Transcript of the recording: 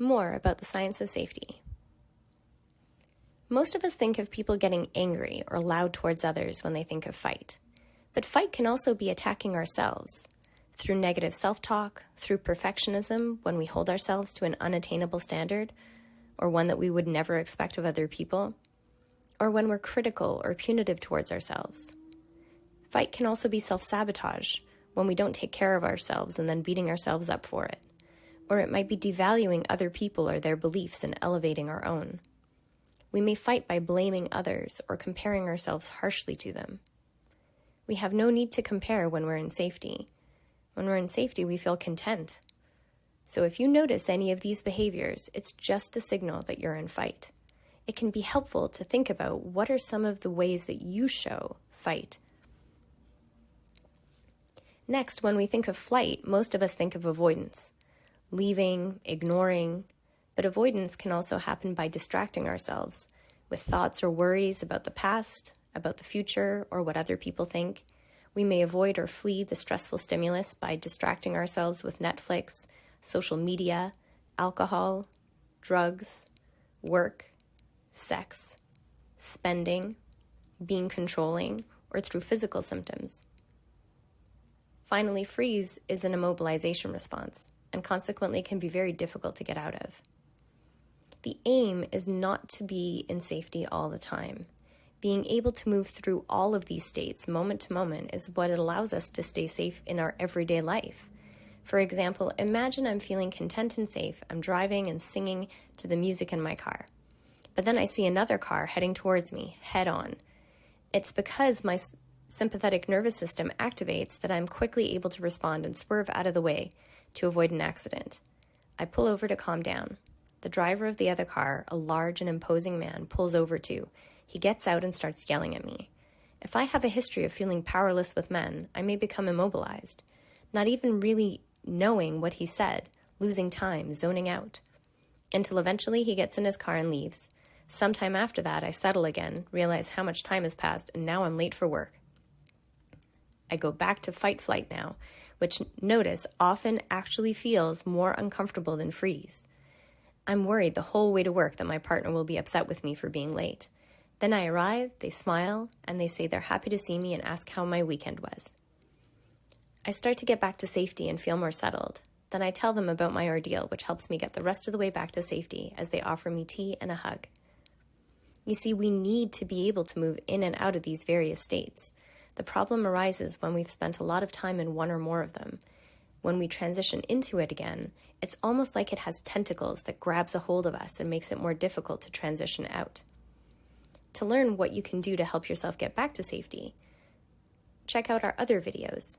More about the science of safety. Most of us think of people getting angry or loud towards others when they think of fight. But fight can also be attacking ourselves through negative self-talk, through perfectionism when we hold ourselves to an unattainable standard, or one that we would never expect of other people, or when we're critical or punitive towards ourselves. Fight can also be self-sabotage when we don't take care of ourselves and then beating ourselves up for it. Or it might be devaluing other people or their beliefs and elevating our own. We may fight by blaming others or comparing ourselves harshly to them. We have no need to compare when we're in safety. When we're in safety, we feel content. So if you notice any of these behaviors, it's just a signal that you're in fight. It can be helpful to think about what are some of the ways that you show fight. Next, when we think of flight, most of us think of avoidance, leaving, ignoring, but avoidance can also happen by distracting ourselves with thoughts or worries about the past, about the future, or what other people think. We may avoid or flee the stressful stimulus by distracting ourselves with Netflix, social media, alcohol, drugs, work, sex, spending, being controlling, or through physical symptoms. Finally, freeze is an immobilization response, and consequently can be very difficult to get out of. The aim is not to be in safety all the time. Being able to move through all of these states moment to moment is what allows us to stay safe in our everyday life. For example, imagine I'm feeling content and safe. I'm driving and singing to the music in my car. But then I see another car heading towards me, head on. It's because my sympathetic nervous system activates that I'm quickly able to respond and swerve out of the way to avoid an accident. I pull over to calm down. The driver of the other car, a large and imposing man, pulls over too. He gets out and starts yelling at me. If I have a history of feeling powerless with men, I may become immobilized, not even really knowing what he said, losing time, zoning out, until eventually he gets in his car and leaves. Sometime after that, I settle again, realize how much time has passed, and now I'm late for work. I go back to fight-flight now, which, notice, often actually feels more uncomfortable than freeze. I'm worried the whole way to work that my partner will be upset with me for being late. Then I arrive, they smile, and they say they're happy to see me and ask how my weekend was. I start to get back to safety and feel more settled. Then I tell them about my ordeal, which helps me get the rest of the way back to safety as they offer me tea and a hug. You see, we need to be able to move in and out of these various states. The problem arises when we've spent a lot of time in one or more of them. When we transition into it again, it's almost like it has tentacles that grabs a hold of us and makes it more difficult to transition out. To learn what you can do to help yourself get back to safety, check out our other videos.